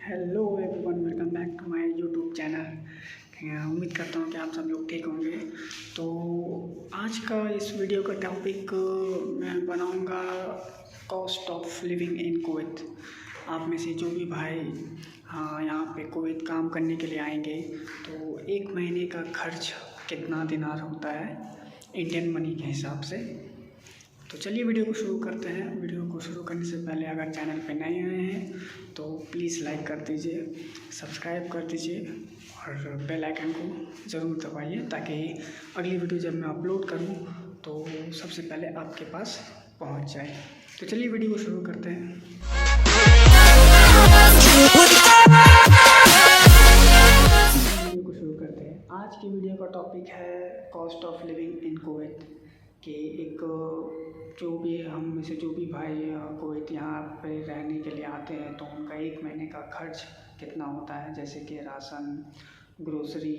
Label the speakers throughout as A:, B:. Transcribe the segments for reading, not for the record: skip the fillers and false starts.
A: Hello everyone, welcome back to my YouTube channel. उम्मीद करता हूँ कि आप सब लोग ठीक होंगे। तो आज का इस वीडियो का टॉपिक मैं बनाऊँगा cost of living in Kuwait. आप में से जो भी भाई यहाँ पे कुवैत काम करने के लिए आएंगे तो एक महीने का खर्च कितना दिनार होता है इंडियन मनी के हिसाब से। तो चलिए वीडियो को शुरू करते हैं। वीडियो को शुरू करने से पहले अगर चैनल पे नए आए हैं तो प्लीज़ लाइक कर दीजिए, सब्सक्राइब कर दीजिए और बेल आइकन को ज़रूर दबाइए ताकि अगली वीडियो जब मैं अपलोड करूं तो सबसे पहले आपके पास पहुंच जाए। तो चलिए वीडियो को शुरू करते हैं। आज की वीडियो का टॉपिक है cost of living in Kuwait. कि एक जो भी हम में से जो भी भाई कुवैत यहाँ पे रहने के लिए आते हैं तो उनका एक महीने का खर्च कितना होता है, जैसे कि ration, grocery,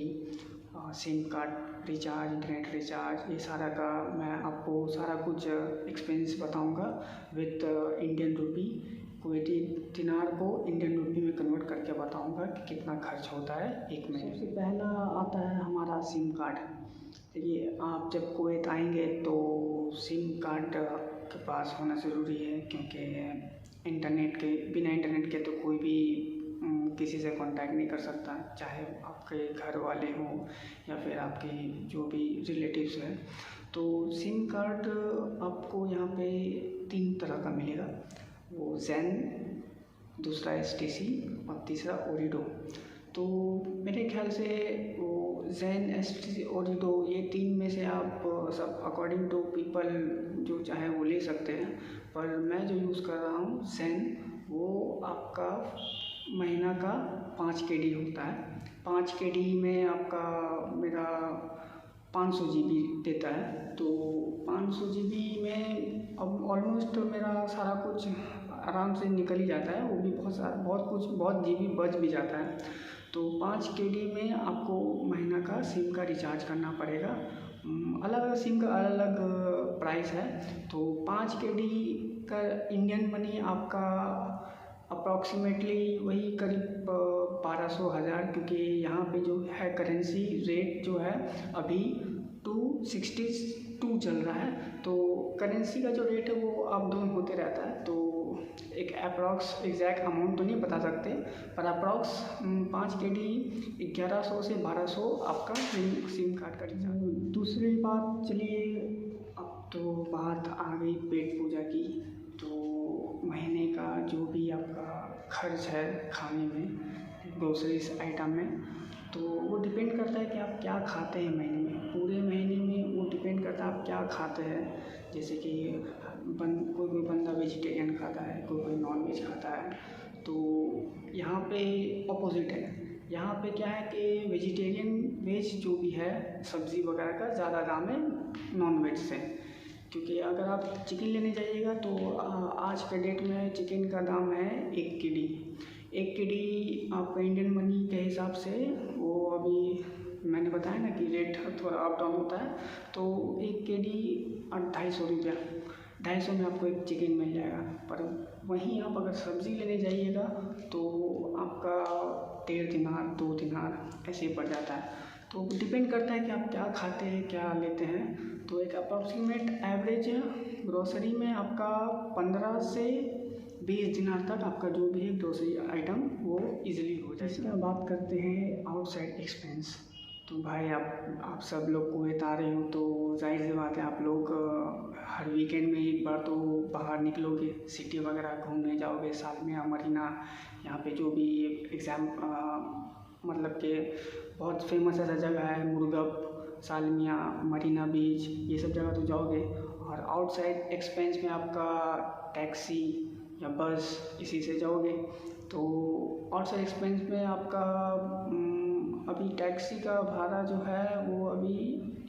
A: SIM card recharge, internet recharge, ये सारा का मैं आपको सारा कुछ एक्सपेंस बताऊंगा विथ इंडियन रुपी। कुवैती दिनार को इंडियन रुपी में कन्वर्ट करके बताऊंगा कि कितना खर्च होता है एक महीने। सबसे पहला आता है हमारा सिम कार्ड। देखिए, आप जब कुवैत आएंगे तो सिम कार्ड के पास होना ज़रूरी है, क्योंकि बिना इंटरनेट के तो कोई भी किसी से कांटेक्ट नहीं कर सकता, चाहे आपके घर वाले हों या फिर आपके जो भी रिलेटिव्स हैं। तो सिम कार्ड आपको यहाँ पे 3 तरह का मिलेगा। वो ज़ेन, दूसरा STC और तीसरा ओरिडो। तो मेरे ख्याल से वो ज़ेन, STC, ओरिडो, ये 3 में से आप सब अकॉर्डिंग टू पीपल जो चाहे वो ले सकते हैं। पर मैं जो यूज़ कर रहा हूँ ज़ेन, वो आपका महीना का 5 KD होता है। 5 KD में आपका मेरा 500 GB देता है। तो 500 GB में अब ऑलमोस्ट मेरा सारा कुछ आराम से निकल ही जाता है। वो भी बहुत GB बच भी जाता है। तो 5 KD में आपको महीना का सिम का रिचार्ज करना पड़ेगा। अलग अलग सिम का अलग अलग प्राइस है। तो 5 KD का इंडियन मनी आपका अप्रॉक्सीमेटली वही करीब 1200-1000, क्योंकि यहाँ पे जो है करेंसी रेट जो है अभी 262 चल रहा है। तो करेंसी का जो रेट है वो अप डाउन होते रहता है। तो एक अप्रॉक्स एग्जैक्ट अमाउंट तो नहीं बता सकते, पर अप्रॉक्स 5 KD 1100 से 1200 आपका सिम कार्ड का रिचार्ज। दूसरी बात, चलिए अब तो बात आ गई पेट पूजा की। तो महीने का जो भी आपका खर्च है खाने में, ग्रोसरीज आइटम में, तो वो डिपेंड करता है कि आप क्या खाते हैं महीने में। पूरे महीने में वो डिपेंड करता है आप क्या खाते हैं। जैसे कि कोई बंदा वेजिटेरियन खाता है, कोई नॉन वेज खाता है। तो यहाँ पे अपोजिट है। यहाँ पे क्या है कि वेजिटेरियन वेज जो भी है सब्ज़ी वगैरह का ज़्यादा दाम है नॉन वेज से। क्योंकि अगर आप चिकन लेने जाइएगा तो आज के डेट में चिकन का दाम है 1 KD। 1 KD आपका इंडियन मनी के हिसाब से, वो अभी मैंने बताया ना कि रेट थोड़ा अप डाउन होता है। तो 1 KD 250 रुपया, 250 में आपको एक चिकन मिल जाएगा। पर वहीं आप अगर सब्ज़ी लेने जाइएगा तो आपका 1.5 दिनार 2 दिनार ऐसे ही पड़ जाता है। तो डिपेंड करता है कि आप क्या खाते हैं, क्या लेते हैं। तो एक अप्रॉक्सीमेट एवरेज ग्रोसरी में आपका 15 से 20 दिनार तक आपका जो भी है ग्रोसरी आइटम वो इजीली हो जाए। इसके बात करते हैं आउटसाइड एक्सपेंस। तो भाई आप सब लोग कुवैत आ रहे हो तो जाहिर सी बात है आप लोग हर वीकेंड में एक बार तो बाहर निकलोगे, सिटी वगैरह घूमने जाओगे, सालमिया, मरीना, यहाँ पे जो भी एग्ज़ाम मतलब कि बहुत फेमस ऐसा जगह है, मुर्गब, सालमिया, मरीना बीच, ये सब जगह तो जाओगे। और आउटसाइड एक्सपेंस में आपका टैक्सी या बस इसी से जाओगे। तो आउटसाइड एक्सपेंस में आपका अभी टैक्सी का भाड़ा जो है वो अभी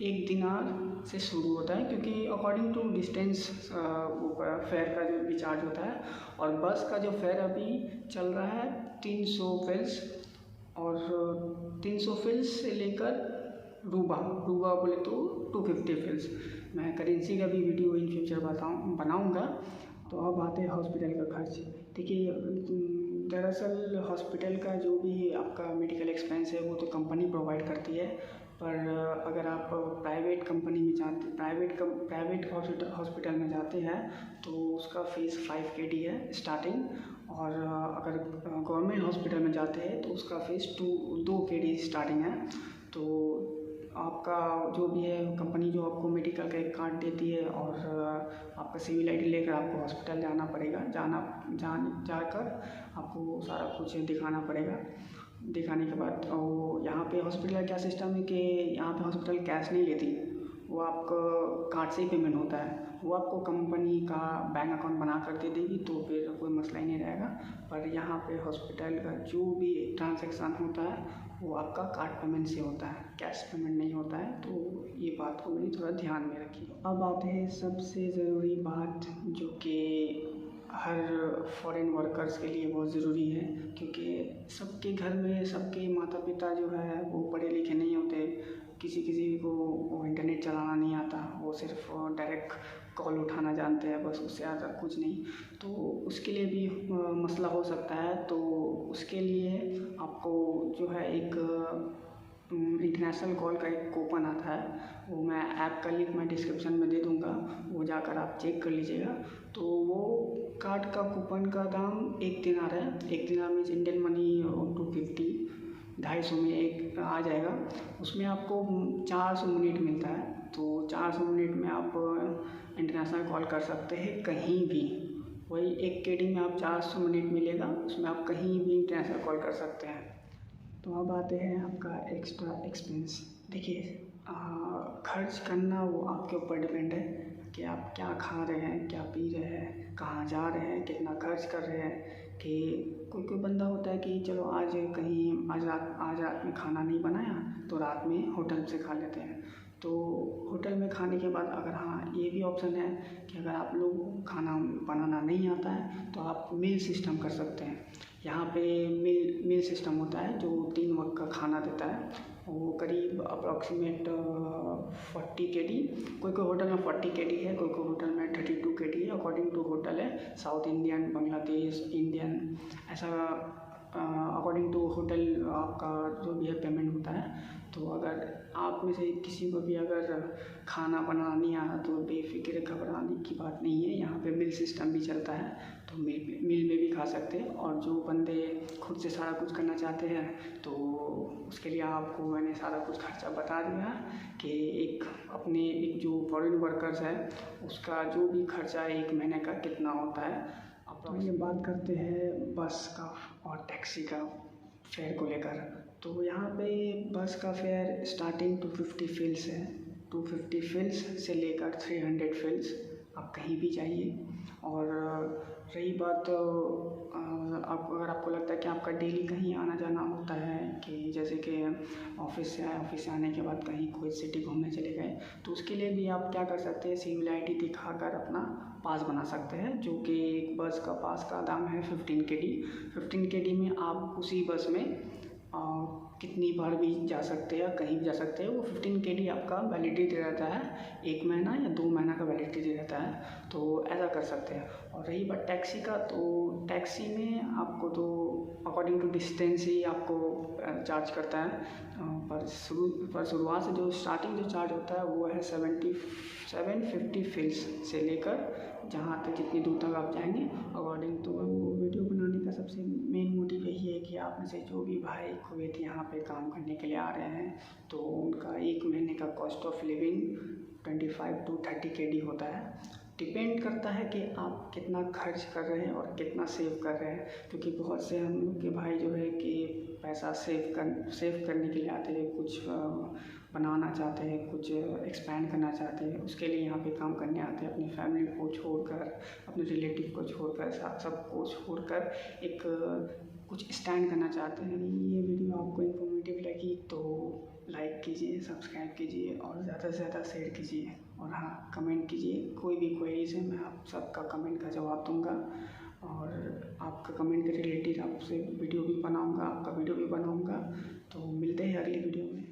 A: 1 दिनार से शुरू होता है, क्योंकि अकॉर्डिंग टू डिस्टेंस वो फेयर का जो भी चार्ज होता है। और बस का जो फेयर अभी चल रहा है 300 फिल्स, और 300 फिल्स से लेकर रूबा बोले तो 250 फिल्स। मैं करेंसी का भी वीडियो इन फ्यूचर बनाऊंगा। तो अब आते हैं हॉस्पिटल का खर्च। देखिए, दरअसल हॉस्पिटल का जो भी आपका मेडिकल एक्सपेंस है वो तो कंपनी प्रोवाइड करती है, पर अगर आप प्राइवेट हॉस्पिटल में जाते हैं तो उसका फ़ीस 5 KD है स्टार्टिंग, और अगर गवर्नमेंट हॉस्पिटल में जाते हैं तो उसका फ़ीस 2 KD स्टार्टिंग है। तो आपका जो भी है कंपनी जो आपको मेडिकल का एक कार्ड देती है, और आपका सिविल ID लेकर आपको हॉस्पिटल जाना पड़ेगा। जाकर आपको सारा कुछ दिखाना पड़ेगा। दिखाने के बाद यहाँ पे हॉस्पिटल का क्या सिस्टम है कि यहाँ पे हॉस्पिटल कैश नहीं लेती, वो आपको कार्ड से ही पेमेंट होता है। वो आपको कंपनी का बैंक अकाउंट बना कर दे देगी, तो फिर कोई मसला ही नहीं रहेगा। पर यहाँ पे हॉस्पिटल का जो भी ट्रांजैक्शन होता है वो आपका कार्ड पेमेंट से होता है, कैश पेमेंट नहीं होता है। तो ये बात को मेरी थोड़ा ध्यान में रखिए। अब आते हैं सबसे ज़रूरी बात, जो कि हर फॉरेन वर्कर्स के लिए बहुत ज़रूरी है, क्योंकि सबके घर में सबके माता पिता जो है वो पढ़े लिखे नहीं होते। किसी को वो इंटरनेट चलाना नहीं आता, वो सिर्फ डायरेक्ट कॉल उठाना जानते हैं, बस उससे ज़्यादा कुछ नहीं। तो उसके लिए भी मसला हो सकता है। तो उसके लिए आपको जो है एक इंटरनेशनल कॉल का एक कूपन आता है, वो मैं ऐप का लिंक मैं डिस्क्रिप्शन में दे दूँगा, वो जाकर आप चेक कर लीजिएगा। तो वो कार्ड का कूपन का दाम 1 दिनार है। 1 दिनार मीन्स इंडियन मनी 250, 250 में एक आ जाएगा। उसमें आपको 400 मिनट मिलता है। तो 400 मिनट में आप इंटरनेशनल कॉल कर सकते हैं कहीं भी। वही 1 KD में आप 400 मिनट मिलेगा, उसमें आप कहीं भी इंटरनेशनल कॉल कर सकते हैं। तो अब आते हैं आपका एक्स्ट्रा एक्सपेंस। देखिए, खर्च करना वो आपके ऊपर डिपेंड है कि आप क्या खा रहे हैं, क्या पी रहे हैं, कहाँ जा रहे हैं, कितना खर्च कर रहे हैं। कि कोई बंदा होता है कि चलो आज रात में खाना नहीं बनाया तो रात में होटल से खा लेते हैं। तो होटल में खाने के बाद अगर ये भी ऑप्शन है कि अगर आप लोग खाना बनाना नहीं आता है तो आप मील सिस्टम कर सकते हैं। यहाँ पे मील सिस्टम होता है जो 3 वक्त का खाना देता है। वो करीब अप्रॉक्सीमेट 40 KD, कोई होटल में 40 KD है, कोई होटल में 32 KD है, अकॉर्डिंग टू होटल है। साउथ इंडियन, बांग्लादेश, इंडियन, ऐसा अकॉर्डिंग टू होटल आपका जो भी है पेमेंट होता है। तो अगर आप में से किसी को भी अगर खाना बनाना नहीं आता तो बेफिक्र घबराने की बात नहीं है, यहाँ पे मील सिस्टम भी चलता है, तो मील में भी खा सकते हैं। और जो बंदे खुद से सारा कुछ करना चाहते हैं तो उसके लिए आपको मैंने सारा कुछ खर्चा बता दिया कि एक जो फॉरेन वर्कर्स है उसका जो भी खर्चा 1 महीने का कितना होता है। अब ये बात करते हैं बस का और टैक्सी का फेयर को लेकर। तो यहाँ पे बस का फेयर स्टार्टिंग 250 फील्स है। 250 फील्स से लेकर 300 फील्स आप कहीं भी जाइए। और रही बात अगर आपको लगता है कि आपका डेली कहीं आना जाना होता है, कि जैसे कि ऑफिस से आने के बाद कहीं कोई सिटी घूमने चले गए, तो उसके लिए भी आप क्या कर सकते हैं, सिविल ID दिखाकर अपना पास बना सकते हैं, जो कि एक बस का पास का दाम है 15 KD। 15 KD में आप उसी बस में कितनी बार भी जा सकते हैं, कहीं भी जा सकते हैं। वो 15 KD आपका वैलिडिटी रहता है, 1 महीना या 2 महीना का वैलिडिटी रहता है। तो ऐसा कर सकते हैं। और रही बात टैक्सी का, तो टैक्सी में आपको तो अकॉर्डिंग टू डिस्टेंस ही आपको चार्ज करता है। पर शुरुआत से जो स्टार्टिंग जो चार्ज होता है वो है 750 फील्स से लेकर जहाँ तक जितनी दूर तक आप जाएंगे अकॉर्डिंग टू। वीडियो बनाने का सबसे मेन मोटिव यही है कि आप में से जो भी भाई कुवैत यहाँ पे काम करने के लिए आ रहे हैं तो उनका 1 महीने का cost of living 25 to 30 KD होता है। डिपेंड करता है कि आप कितना खर्च कर रहे हैं और कितना सेव कर रहे हैं, क्योंकि बहुत से हम लोग के भाई जो है कि पैसा सेव करने के लिए आते हैं, कुछ बनाना चाहते हैं, कुछ एक्सपैंड करना चाहते हैं, उसके लिए यहाँ पे काम करने आते हैं। अपनी फैमिली को छोड़कर, अपने रिलेटिव को छोड़कर, सबको छोड़कर एक कुछ स्टैंड करना चाहते हैं। ये वीडियो आपको इन्फॉर्मेटिव लगी तो लाइक कीजिए, सब्सक्राइब कीजिए और ज़्यादा से ज़्यादा शेयर कीजिए। और हाँ, कमेंट कीजिए, कोई भी क्वेरीज है मैं आप सबका कमेंट का जवाब दूंगा। और आपका कमेंट के रिलेटेड आपसे वीडियो भी बनाऊंगा, आपका वीडियो भी बनाऊंगा। तो मिलते हैं अगली वीडियो में।